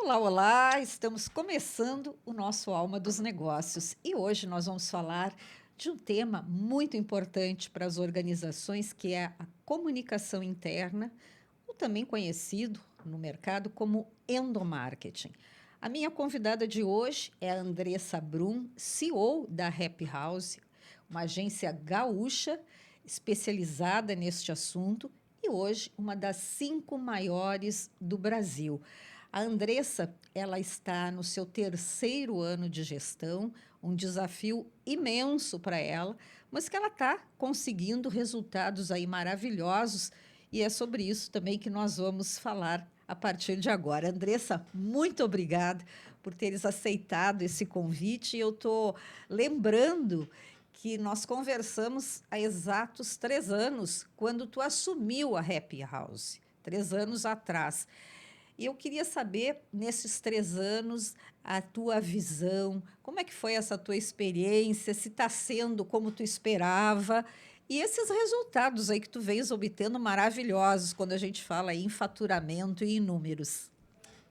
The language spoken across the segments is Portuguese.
Olá, olá! Estamos começando o nosso Alma dos Negócios e hoje nós vamos falar de um tema muito importante para as organizações, que é a comunicação interna, ou também conhecido no mercado como endomarketing. A minha convidada de hoje é a Andressa Brum, CEO da Happy House, uma agência gaúcha especializada neste assunto e hoje uma das 5 maiores do Brasil. A Andressa, ela está no seu 3º ano de gestão, um desafio imenso para ela, mas que ela está conseguindo resultados aí maravilhosos e é sobre isso também que nós vamos falar a partir de agora. Andressa, muito obrigada por teres aceitado esse convite. Eu estou lembrando que nós conversamos há exatos 3 anos, quando tu assumiu a Happy House, 3 anos atrás. E eu queria saber, nesses 3 anos, a tua visão, como é que foi essa tua experiência, se está sendo como tu esperava, e esses resultados aí que tu vens obtendo maravilhosos quando a gente fala aí em faturamento e em números.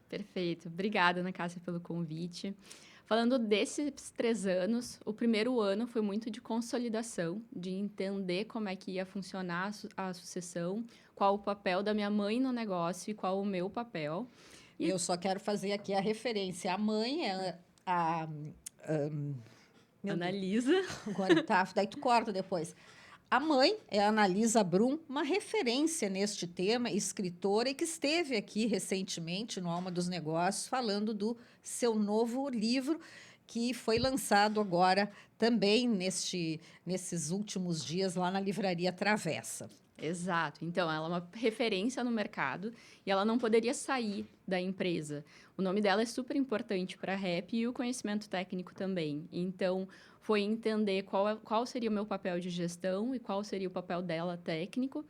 Perfeito. Obrigada, Ana Cássia, pelo convite. Falando desses 3 anos, o primeiro ano foi muito de consolidação, de entender como é que ia funcionar a sucessão, qual o papel da minha mãe no negócio e qual o meu papel. E E eu só quero fazer aqui a referência. A mãe é a. Meu Deus, analisa. agora tá, daí tu corta depois. A mãe é a Analisa Brum, uma referência neste tema, escritora, e que esteve aqui recentemente no Alma dos Negócios, falando do seu novo livro, que foi lançado agora também nesses últimos dias lá na Livraria Travessa. Exato. Então, ela é uma referência no mercado e ela não poderia sair da empresa. O nome dela é super importante para a Rap e o conhecimento técnico também. Então, foi entender qual seria o meu papel de gestão e qual seria o papel dela técnico.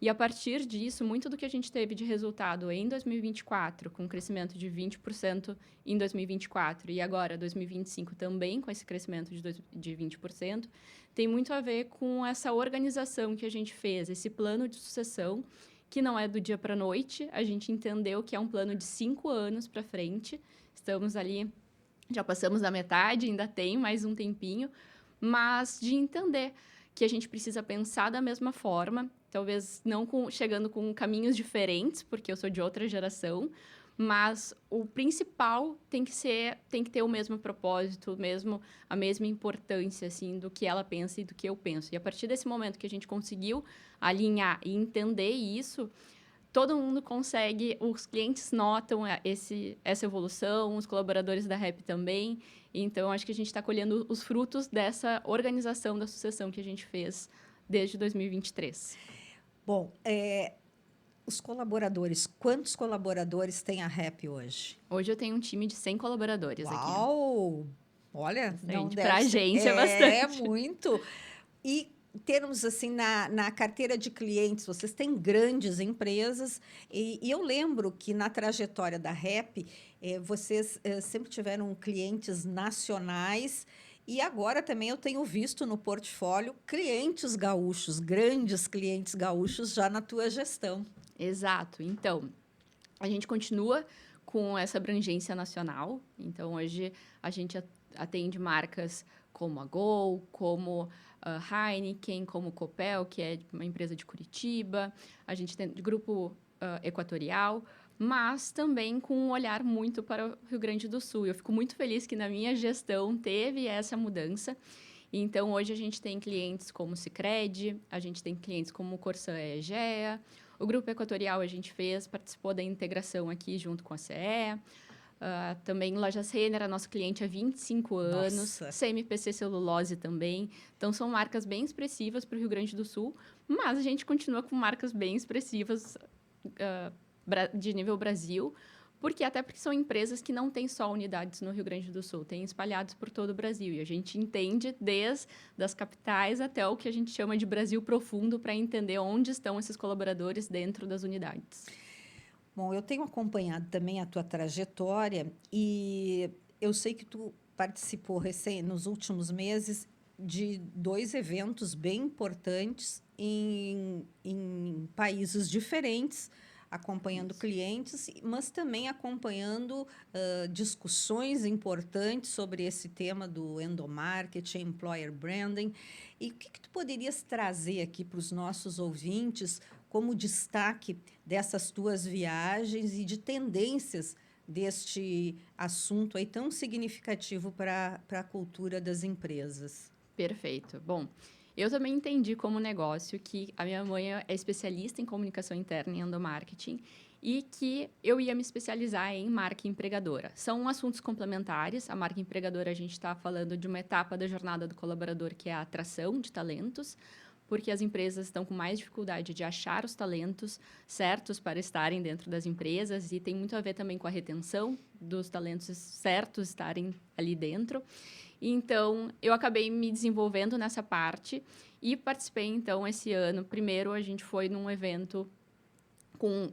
E a partir disso, muito do que a gente teve de resultado em 2024, com um crescimento de 20% em 2024 e agora 2025 também com esse crescimento de 20%, tem muito a ver com essa organização que a gente fez, esse plano de sucessão, que não é do dia para a noite. A gente entendeu que é um plano de 5 anos para frente. Estamos ali, já passamos da metade, ainda tem mais um tempinho, mas de entender que a gente precisa pensar da mesma forma, talvez não chegando com caminhos diferentes, porque eu sou de outra geração, mas o principal tem que ter o mesmo propósito, a mesma importância assim do que ela pensa e do que eu penso. E a partir desse momento que a gente conseguiu alinhar e entender isso, todo mundo consegue, os clientes notam essa evolução, os colaboradores da Rap também. Então, acho que a gente está colhendo os frutos dessa organização da sucessão que a gente fez desde 2023. Bom, os colaboradores, quantos colaboradores tem a Rap hoje? Hoje eu tenho um time de 100 colaboradores aqui. Uau! Olha, não Bastante. Para a deve ser. agência é É bastante. muito. E em termos assim, na carteira de clientes, vocês têm grandes empresas, e eu lembro que na trajetória da Rap, vocês sempre tiveram clientes nacionais, e agora também eu tenho visto no portfólio clientes gaúchos, grandes clientes gaúchos já na tua gestão. Exato. Então, a gente continua com essa abrangência nacional. Então, hoje, a gente atende marcas como a Gol, como a Heineken, como Copel, que é uma empresa de Curitiba. A gente tem grupo Equatorial, mas também com um olhar muito para o Rio Grande do Sul. Eu fico muito feliz que na minha gestão teve essa mudança. Então, hoje a gente tem clientes como Sicredi, a gente tem clientes como Corsã e Egea. O Grupo Equatorial a gente participou da integração aqui junto com a CE. Também Lojas Renner, a nosso cliente há 25 anos. Nossa! CMPC Celulose também. Então, são marcas bem expressivas para o Rio Grande do Sul, mas a gente continua com marcas bem expressivas de nível Brasil, porque são empresas que não têm só unidades no Rio Grande do Sul, têm espalhados por todo o Brasil. E a gente entende desde as capitais até o que a gente chama de Brasil profundo para entender onde estão esses colaboradores dentro das unidades. Bom, eu tenho acompanhado também a tua trajetória e eu sei que tu participou nos últimos meses de 2 eventos bem importantes em países diferentes, acompanhando Isso. clientes, mas também acompanhando discussões importantes sobre esse tema do endomarketing, employer branding. E o que tu poderias trazer aqui para os nossos ouvintes como destaque dessas tuas viagens e de tendências deste assunto aí tão significativo para a cultura das empresas? Perfeito. Bom, eu também entendi como negócio que a minha mãe é especialista em comunicação interna e endomarketing e que eu ia me especializar em marca empregadora. São assuntos complementares. A marca empregadora, a gente está falando de uma etapa da jornada do colaborador, que é a atração de talentos, porque as empresas estão com mais dificuldade de achar os talentos certos para estarem dentro das empresas e tem muito a ver também com a retenção dos talentos certos estarem ali dentro. Então, eu acabei me desenvolvendo nessa parte e participei, então, esse ano. Primeiro, a gente foi num evento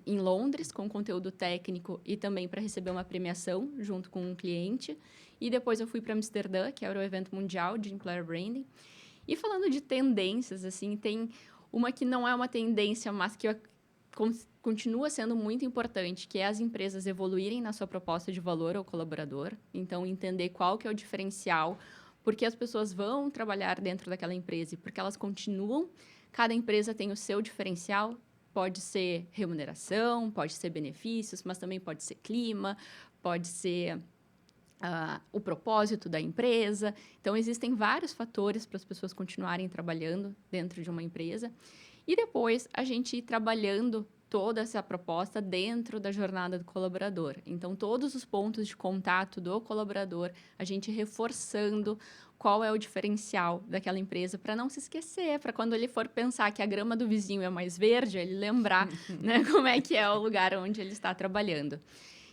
em Londres, com conteúdo técnico e também para receber uma premiação junto com um cliente. E depois eu fui para Amsterdã, que era o evento mundial de Employer Branding. E falando de tendências, assim, tem uma que não é uma tendência, mas que continua sendo muito importante, que é as empresas evoluírem na sua proposta de valor ao colaborador. Então, entender qual que é o diferencial, porque as pessoas vão trabalhar dentro daquela empresa e porque elas continuam. Cada empresa tem o seu diferencial. Pode ser remuneração, pode ser benefícios, mas também pode ser clima, pode ser o propósito da empresa. Então, existem vários fatores para as pessoas continuarem trabalhando dentro de uma empresa. E depois, a gente ir trabalhando toda essa proposta dentro da jornada do colaborador. Então, todos os pontos de contato do colaborador, a gente reforçando qual é o diferencial daquela empresa, para não se esquecer, para quando ele for pensar que a grama do vizinho é mais verde, ele lembrar, né, como é que é o lugar onde ele está trabalhando.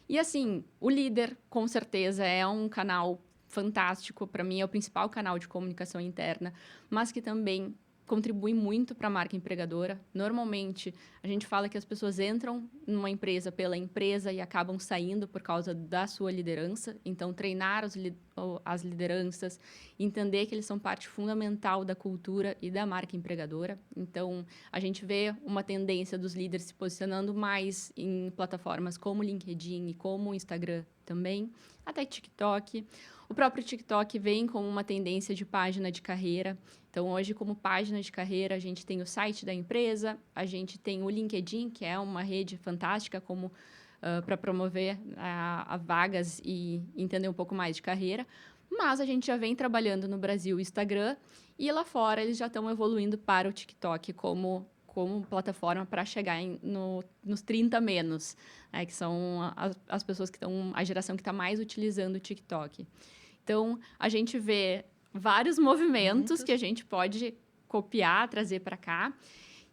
E assim, o Líder, com certeza, é um canal fantástico. Para mim, é o principal canal de comunicação interna, mas que também contribui muito para a marca empregadora. Normalmente, a gente fala que as pessoas entram numa empresa pela empresa e acabam saindo por causa da sua liderança. Então, treinar as lideranças, entender que eles são parte fundamental da cultura e da marca empregadora. Então, a gente vê uma tendência dos líderes se posicionando mais em plataformas como LinkedIn e como Instagram também, até TikTok. O próprio TikTok vem como uma tendência de página de carreira. Então, hoje, como página de carreira, a gente tem o site da empresa, a gente tem o LinkedIn, que é uma rede fantástica para promover a vagas e entender um pouco mais de carreira. Mas a gente já vem trabalhando no Brasil o Instagram e lá fora eles já estão evoluindo para o TikTok como plataforma para chegar nos 30 menos, né, que são as pessoas que estão, a geração que está mais utilizando o TikTok. Então, a gente vê vários movimentos que a gente pode copiar, trazer para cá.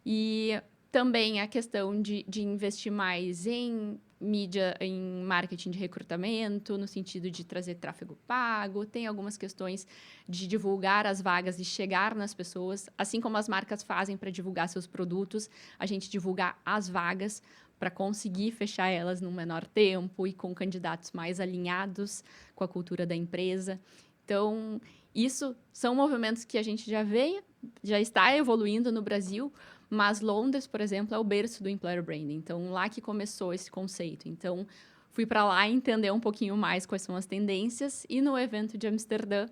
E também a questão de investir mais em mídia, em marketing de recrutamento, no sentido de trazer tráfego pago. Tem algumas questões de divulgar as vagas e chegar nas pessoas. Assim como as marcas fazem para divulgar seus produtos, a gente divulgar as vagas para conseguir fechar elas num menor tempo e com candidatos mais alinhados com a cultura da empresa. Então, isso são movimentos que a gente já está evoluindo no Brasil, mas Londres, por exemplo, é o berço do Employer Branding. Então, lá que começou esse conceito. Então, fui para lá entender um pouquinho mais quais são as tendências. E no evento de Amsterdã,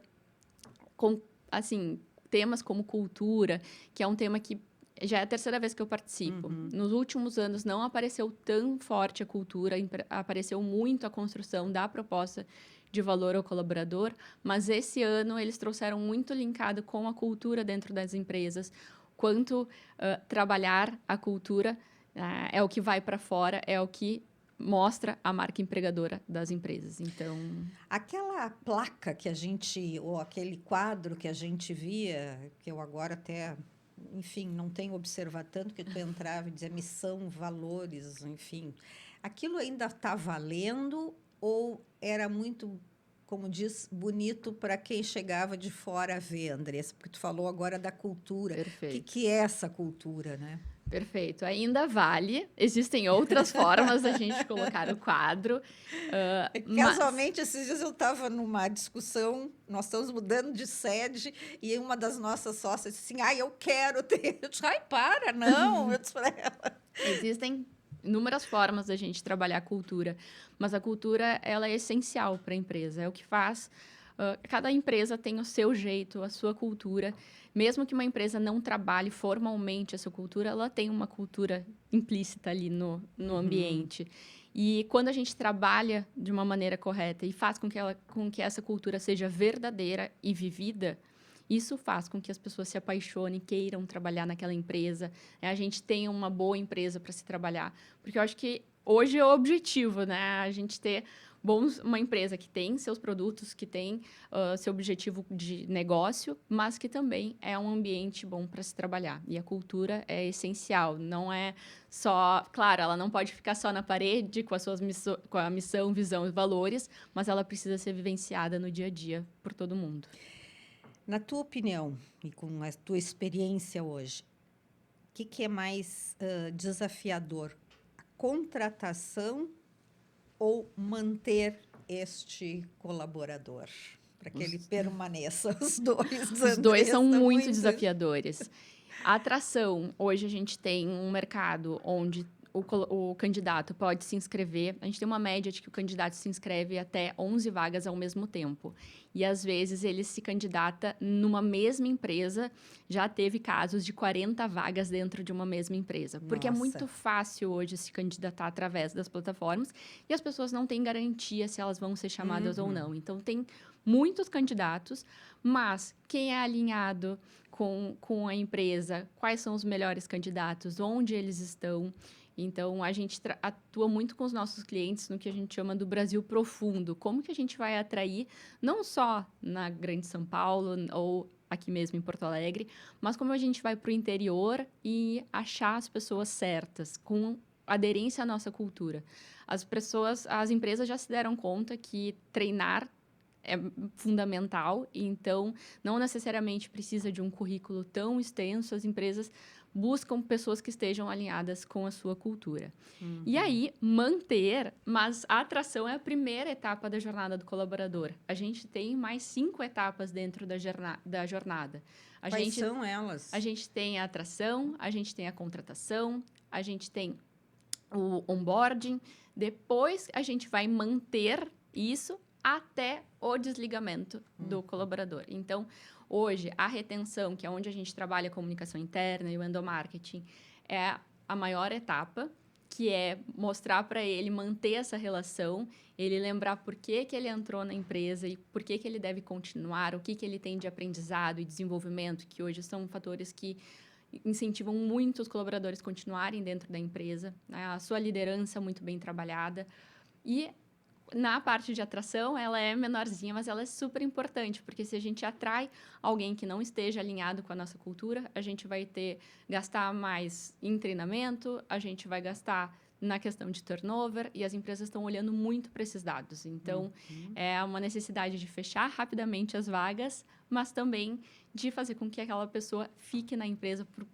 com, assim, temas como cultura, que é um tema que já é a terceira vez que eu participo. Nos últimos anos, não apareceu tão forte a cultura, apareceu muito a construção da proposta de valor ao colaborador, mas esse ano eles trouxeram muito linkado com a cultura dentro das empresas, quanto trabalhar a cultura é o que vai para fora, é o que mostra a marca empregadora das empresas. Então, aquela placa que a gente, ou aquele quadro que a gente via, que eu agora até, enfim, não tenho observado tanto, que tu entrava e dizia missão, valores, enfim, aquilo ainda está valendo ou era muito, como diz, bonito para quem chegava de fora a ver, Andressa? Porque tu falou agora da cultura. perfeito. O que é essa cultura, né? Perfeito. Ainda vale. Existem outras formas da gente colocar o quadro. Mas Casualmente, esses dias eu estava numa discussão, nós estamos mudando de sede, e uma das nossas sócias disse assim, eu quero ter. Eu disse, para, não. Eu disse para ela. existem inúmeras formas da gente trabalhar a cultura, mas a cultura, ela é essencial para a empresa, é o que faz. Cada empresa tem o seu jeito, a sua cultura. Mesmo que uma empresa não trabalhe formalmente essa cultura, ela tem uma cultura implícita ali no ambiente. E quando a gente trabalha de uma maneira correta e faz com que essa cultura seja verdadeira e vivida, isso faz com que as pessoas se apaixonem, queiram trabalhar naquela empresa, né? A gente tenha uma boa empresa para se trabalhar. Porque eu acho que hoje é o objetivo, né? A gente ter uma empresa que tem seus produtos, que tem seu objetivo de negócio, mas que também é um ambiente bom para se trabalhar. E a cultura é essencial, não é só... Claro, ela não pode ficar só na parede com com a missão, visão e valores, mas ela precisa ser vivenciada no dia a dia por todo mundo. Na tua opinião e com a tua experiência hoje, o que é mais desafiador? A contratação ou manter este colaborador? Para que ele permaneça, os dois. Os dois são muito desafiadores. A atração, hoje a gente tem um mercado onde o candidato pode se inscrever. A gente tem uma média de que o candidato se inscreve até 11 vagas ao mesmo tempo. E, às vezes, ele se candidata numa mesma empresa. Já teve casos de 40 vagas dentro de uma mesma empresa. Porque é muito fácil hoje se candidatar através das plataformas. E as pessoas não têm garantia se elas vão ser chamadas ou não. Então, tem muitos candidatos, mas quem é alinhado com a empresa, quais são os melhores candidatos, onde eles estão. Então, a gente atua muito com os nossos clientes no que a gente chama do Brasil profundo. Como que a gente vai atrair, não só na Grande São Paulo ou aqui mesmo em Porto Alegre, mas como a gente vai para o interior e achar as pessoas certas, com aderência à nossa cultura. As empresas já se deram conta que treinar é fundamental, então não necessariamente precisa de um currículo tão extenso, as empresas buscam pessoas que estejam alinhadas com a sua cultura. E aí, manter, mas a atração é a primeira etapa da jornada do colaborador. A gente tem mais 5 etapas dentro da jornada. Quais são elas? A gente tem a atração, a gente tem a contratação, a gente tem o onboarding, depois a gente vai manter isso até o desligamento do colaborador. Então, hoje, a retenção, que é onde a gente trabalha a comunicação interna e o endomarketing, é a maior etapa, que é mostrar para ele, manter essa relação, ele lembrar por que ele entrou na empresa e por que ele deve continuar, o que ele tem de aprendizado e desenvolvimento, que hoje são fatores que incentivam muito os colaboradores continuarem dentro da empresa, né? A sua liderança muito bem trabalhada. E na parte de atração, ela é menorzinha, mas ela é super importante, porque se a gente atrai alguém que não esteja alinhado com a nossa cultura, a gente vai gastar mais em treinamento, a gente vai gastar na questão de turnover, e as empresas estão olhando muito para esses dados. Então, é uma necessidade de fechar rapidamente as vagas, mas também de fazer com que aquela pessoa fique na empresa por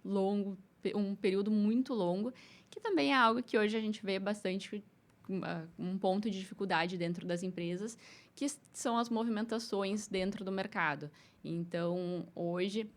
um período muito longo, que também é algo que hoje a gente vê bastante um ponto de dificuldade dentro das empresas, que são as movimentações dentro do mercado. Então, hoje,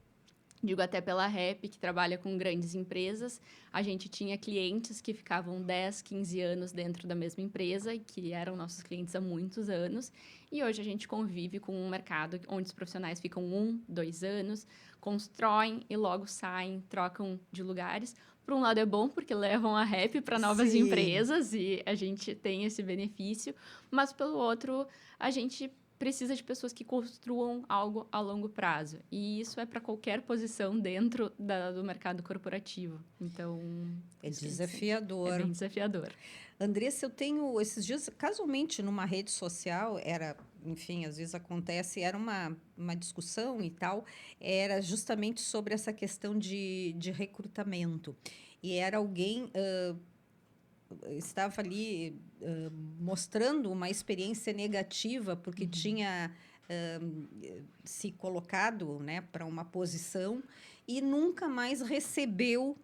digo até pela Rap, que trabalha com grandes empresas, a gente tinha clientes que ficavam 10, 15 anos dentro da mesma empresa, e que eram nossos clientes há muitos anos, e hoje a gente convive com um mercado onde os profissionais ficam 1, 2 anos, constroem e logo saem, trocam de lugares. Por um lado é bom, porque levam a Rap para novas empresas e a gente tem esse benefício, mas pelo outro, a gente precisa de pessoas que construam algo a longo prazo. E isso é para qualquer posição dentro do mercado corporativo. Então, é desafiador. É bem desafiador. Andressa, eu tenho esses dias, casualmente, numa rede social, enfim, às vezes acontece, era uma discussão e tal, era justamente sobre essa questão de recrutamento. E era alguém... estava ali mostrando uma experiência negativa, porque tinha se colocado, né, para uma posição e nunca mais recebeu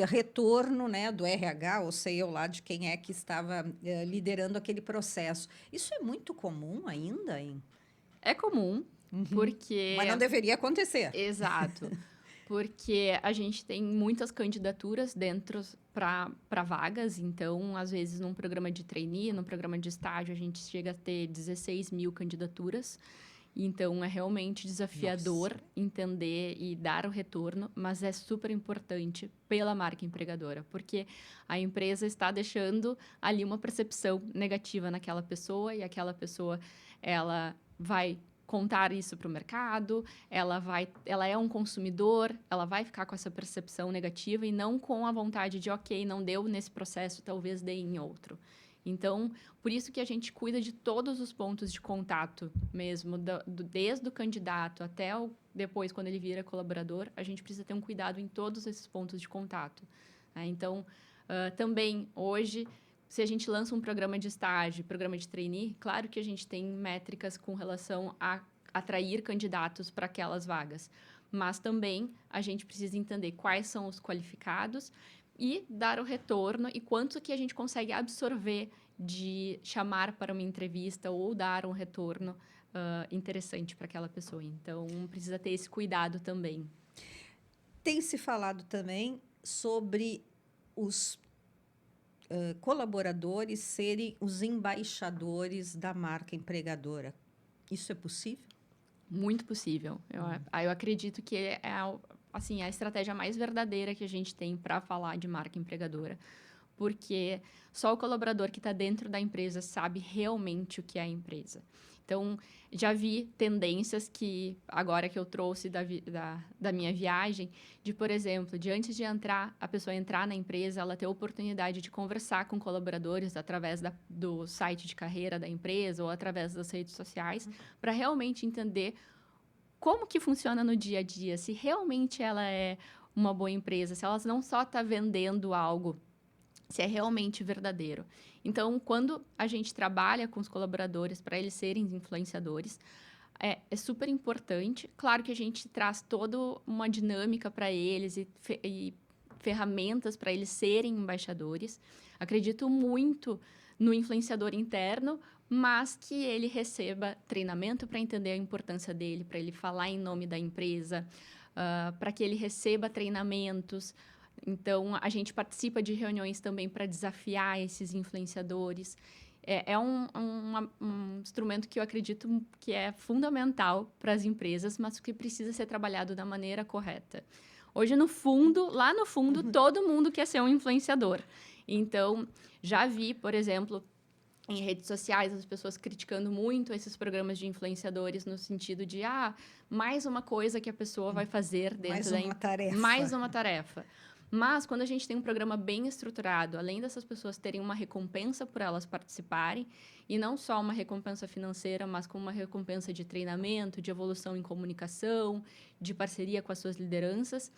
retorno, né, do RH, ou sei eu lá de quem é que estava liderando aquele processo. Isso é muito comum ainda, hein? É comum, porque... Mas não deveria acontecer. Exato. Porque a gente tem muitas candidaturas dentro para vagas, então, às vezes, num programa de trainee, num programa de estágio, a gente chega a ter 16 mil candidaturas. Então, é realmente desafiador Nossa. entender e dar o retorno, mas é super importante pela marca empregadora, porque a empresa está deixando ali uma percepção negativa naquela pessoa e aquela pessoa, ela vai contar isso para o mercado, ela é um consumidor, ela vai ficar com essa percepção negativa e não com a vontade de, ok, não deu nesse processo, talvez dê em outro. Então, por isso que a gente cuida de todos os pontos de contato mesmo, desde o candidato até depois, quando ele vira colaborador, a gente precisa ter um cuidado em todos esses pontos de contato. Né? Então, também, hoje, se a gente lança um programa de estágio, programa de trainee, claro que a gente tem métricas com relação a atrair candidatos para aquelas vagas. Mas também a gente precisa entender quais são os qualificados e dar o retorno e quanto que a gente consegue absorver de chamar para uma entrevista ou dar um retorno interessante para aquela pessoa. Então, precisa ter esse cuidado também. Tem se falado também sobre os colaboradores serem os embaixadores da marca empregadora. Isso é possível? Muito possível. Eu acredito que é assim, a estratégia mais verdadeira que a gente tem para falar de marca empregadora, porque só o colaborador que está dentro da empresa sabe realmente o que é a empresa. Então, já vi tendências que, agora que eu trouxe da minha viagem, de, por exemplo, de antes de a pessoa entrar na empresa, ela ter a oportunidade de conversar com colaboradores através do site de carreira da empresa ou através das redes sociais, para realmente entender como que funciona no dia a dia, se realmente ela é uma boa empresa, se ela não só está vendendo algo, se é realmente verdadeiro. Então, quando a gente trabalha com os colaboradores para eles serem influenciadores, é super importante. Claro que a gente traz toda uma dinâmica para eles e ferramentas para eles serem embaixadores. Acredito muito no influenciador interno, mas que ele receba treinamento para entender a importância dele, para ele falar em nome da empresa, para que ele receba treinamentos. Então, a gente participa de reuniões também para desafiar esses influenciadores. É um instrumento que eu acredito que é fundamental para as empresas, mas que precisa ser trabalhado da maneira correta. Hoje, lá no fundo, todo mundo quer ser um influenciador. Então, já vi, por exemplo, em redes sociais, as pessoas criticando muito esses programas de influenciadores no sentido de, mais uma coisa que a pessoa vai fazer dentro mais uma tarefa. Mas, quando a gente tem um programa bem estruturado, além dessas pessoas terem uma recompensa por elas participarem, e não só uma recompensa financeira, mas com uma recompensa de treinamento, de evolução em comunicação, de parceria com as suas lideranças,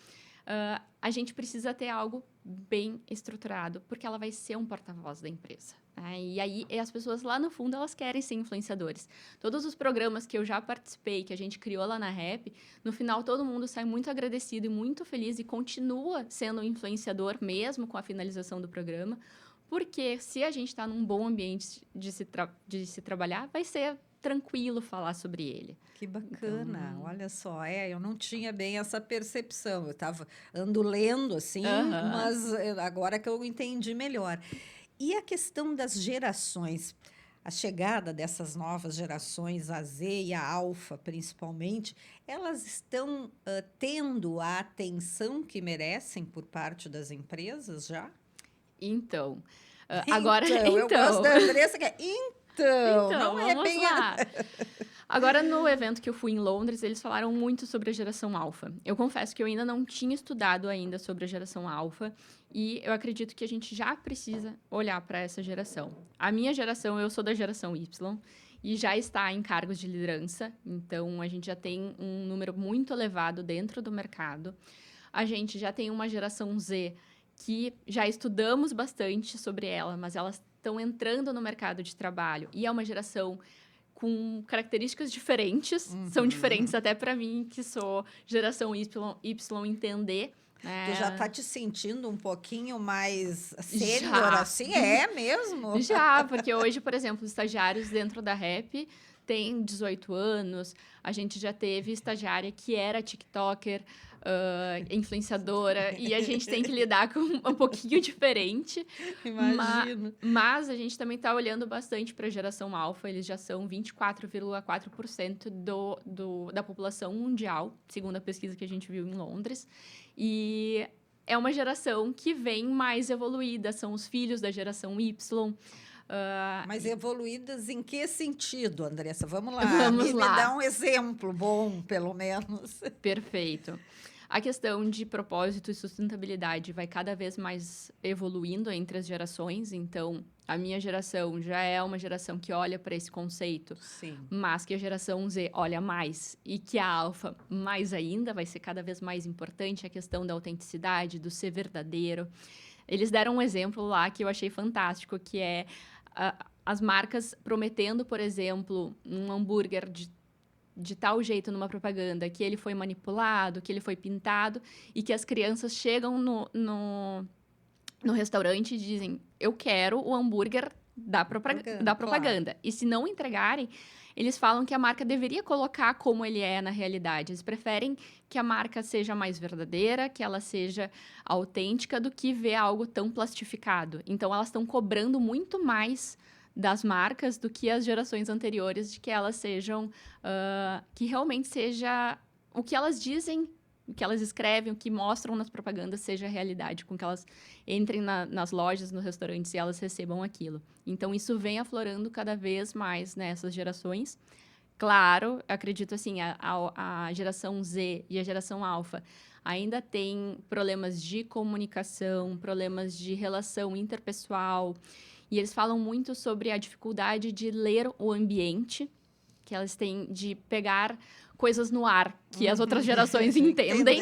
a gente precisa ter algo bem estruturado, porque ela vai ser um porta-voz da empresa. E aí, as pessoas lá no fundo, elas querem ser influenciadores. Todos os programas que eu já participei, que a gente criou lá na Rap, no final todo mundo sai muito agradecido e muito feliz e continua sendo um influenciador mesmo com a finalização do programa, porque se a gente está num bom ambiente de se trabalhar, vai ser tranquilo falar sobre ele. Que bacana, então, olha só, eu não tinha bem essa percepção, eu ando lendo assim, mas agora que eu entendi melhor. E a questão das gerações, a chegada dessas novas gerações, a Z e a Alfa, principalmente, elas estão tendo a atenção que merecem por parte das empresas já? Então, eu gosto da Andressa que Então, não é vamos bem lá. Agora, no evento que eu fui em Londres, eles falaram muito sobre a geração alfa. Eu confesso que eu ainda não tinha estudado ainda sobre a geração alfa e eu acredito que a gente já precisa olhar para essa geração. A minha geração, eu sou da geração Y e já está em cargos de liderança, então a gente já tem um número muito elevado dentro do mercado. A gente já tem uma geração Z que já estudamos bastante sobre ela, mas elas estão entrando no mercado de trabalho e é uma geração com características diferentes, são diferentes até para mim, que sou geração Y entender. Tu já tá te sentindo um pouquinho mais sênior, assim? É mesmo? Já, porque hoje, por exemplo, os estagiários dentro da Rap tem 18 anos, a gente já teve estagiária que era TikToker, influenciadora, e a gente tem que lidar com um pouquinho diferente. Imagino. Mas a gente também está olhando bastante para a geração alfa, eles já são 24,4% da população mundial, segundo a pesquisa que a gente viu em Londres. E é uma geração que vem mais evoluída, são os filhos da geração Y. Mas evoluídas em que sentido, Andressa? Vamos lá, Vamos me lá. dá um exemplo bom, pelo menos. Perfeito. A questão de propósito e sustentabilidade vai cada vez mais evoluindo entre as gerações. Então, a minha geração já é uma geração que olha para esse conceito, Sim. mas que a geração Z olha mais e que a alfa mais ainda vai ser cada vez mais importante a questão da autenticidade, do ser verdadeiro. Eles deram um exemplo lá que eu achei fantástico, que é as marcas prometendo, por exemplo, um hambúrguer de tal jeito numa propaganda, que ele foi manipulado, que ele foi pintado, e que as crianças chegam no restaurante e dizem, eu quero o hambúrguer da propaganda. E se não entregarem, eles falam que a marca deveria colocar como ele é na realidade. Eles preferem que a marca seja mais verdadeira, que ela seja autêntica, do que ver algo tão plastificado. Então, elas estão cobrando muito mais das marcas do que as gerações anteriores, de que elas sejam, que realmente seja o que elas dizem, o que elas escrevem, o que mostram nas propagandas seja a realidade, com que elas entrem nas lojas, nos restaurantes e elas recebam aquilo. Então, isso vem aflorando cada vez mais nessas gerações. Claro, acredito assim, a geração Z e a geração alfa ainda tem problemas de comunicação, problemas de relação interpessoal, e eles falam muito sobre a dificuldade de ler o ambiente, que elas têm de pegar coisas no ar, que as outras gerações entendem,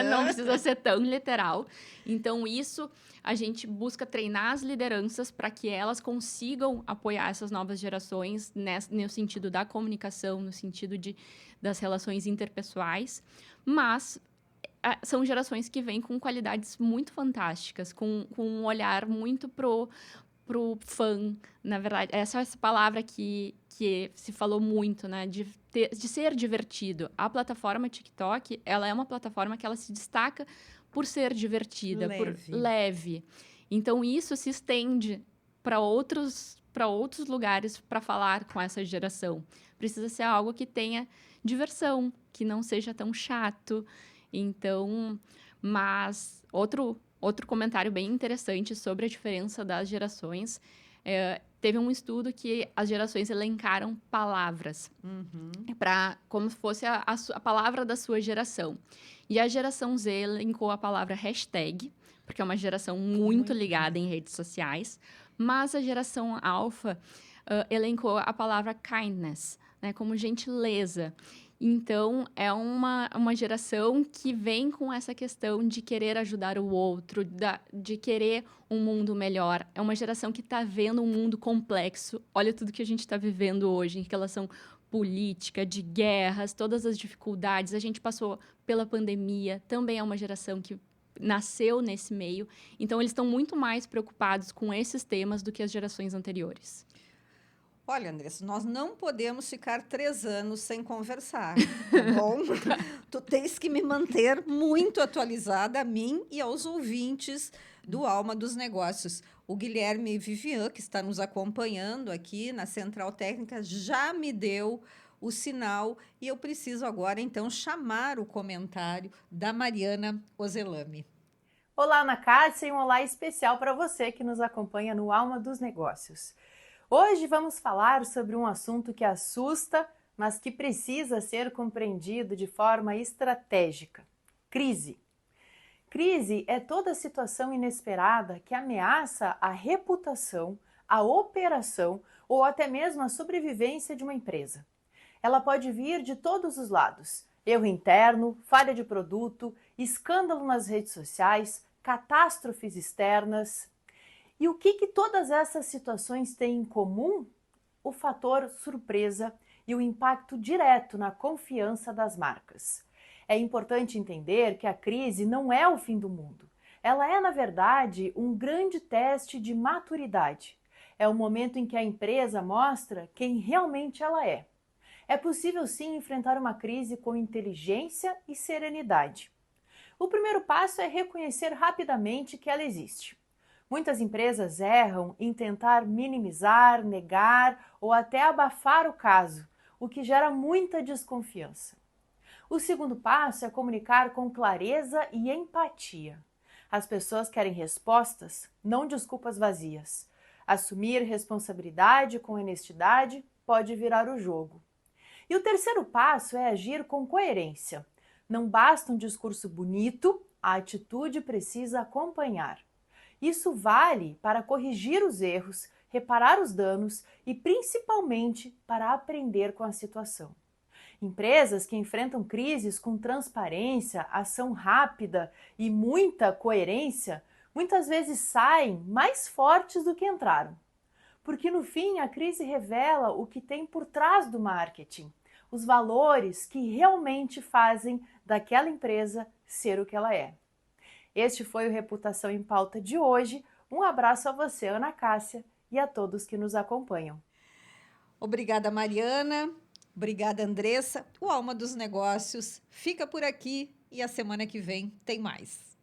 não precisa ser tão literal. Então, isso a gente busca treinar as lideranças para que elas consigam apoiar essas novas gerações no sentido da comunicação, no sentido das relações interpessoais, mas são gerações que vêm com qualidades muito fantásticas, com um olhar muito pro fã, na verdade, essa palavra que se falou muito, né, de ser divertido. A plataforma TikTok, ela é uma plataforma que ela se destaca por ser divertida, por leve. Então, isso se estende para outros lugares para falar com essa geração. Precisa ser algo que tenha diversão, que não seja tão chato. Então, mas outro comentário bem interessante sobre a diferença das gerações. Teve um estudo que as gerações elencaram palavras como se fosse a palavra da sua geração. E a geração Z elencou a palavra hashtag, porque é uma geração muito ligada em redes sociais, mas a geração alfa elencou a palavra kindness, né, como gentileza. Então, é uma geração que vem com essa questão de querer ajudar o outro, de querer um mundo melhor. É uma geração que está vendo um mundo complexo. Olha tudo que a gente está vivendo hoje em relação política, de guerras, todas as dificuldades. A gente passou pela pandemia. Também é uma geração que nasceu nesse meio. Então, eles estão muito mais preocupados com esses temas do que as gerações anteriores. Olha, Andressa, nós não podemos ficar 3 anos sem conversar, tá bom? Tu tens que me manter muito atualizada, a mim e aos ouvintes do Alma dos Negócios. O Guilherme Vivian, que está nos acompanhando aqui na Central Técnica, já me deu o sinal e eu preciso agora, então, chamar o comentário da Mariana Ozelami. Olá, Ana Cássia, e um olá especial para você que nos acompanha no Alma dos Negócios. Hoje vamos falar sobre um assunto que assusta, mas que precisa ser compreendido de forma estratégica: crise. Crise é toda situação inesperada que ameaça a reputação, a operação ou até mesmo a sobrevivência de uma empresa. Ela pode vir de todos os lados: erro interno, falha de produto, escândalo nas redes sociais, catástrofes externas. E o que todas essas situações têm em comum? O fator surpresa e o impacto direto na confiança das marcas. É importante entender que a crise não é o fim do mundo. Ela é, na verdade, um grande teste de maturidade. É o momento em que a empresa mostra quem realmente ela é. É possível sim enfrentar uma crise com inteligência e serenidade. O primeiro passo é reconhecer rapidamente que ela existe. Muitas empresas erram em tentar minimizar, negar ou até abafar o caso, o que gera muita desconfiança. O segundo passo é comunicar com clareza e empatia. As pessoas querem respostas, não desculpas vazias. Assumir responsabilidade com honestidade pode virar o jogo. E o terceiro passo é agir com coerência. Não basta um discurso bonito, a atitude precisa acompanhar. Isso vale para corrigir os erros, reparar os danos e principalmente para aprender com a situação. Empresas que enfrentam crises com transparência, ação rápida e muita coerência, muitas vezes saem mais fortes do que entraram. Porque no fim a crise revela o que tem por trás do marketing, os valores que realmente fazem daquela empresa ser o que ela é. Este foi o Reputação em Pauta de hoje. Um abraço a você, Ana Cássia, e a todos que nos acompanham. Obrigada, Mariana. Obrigada, Andressa. O Alma dos Negócios fica por aqui e a semana que vem tem mais.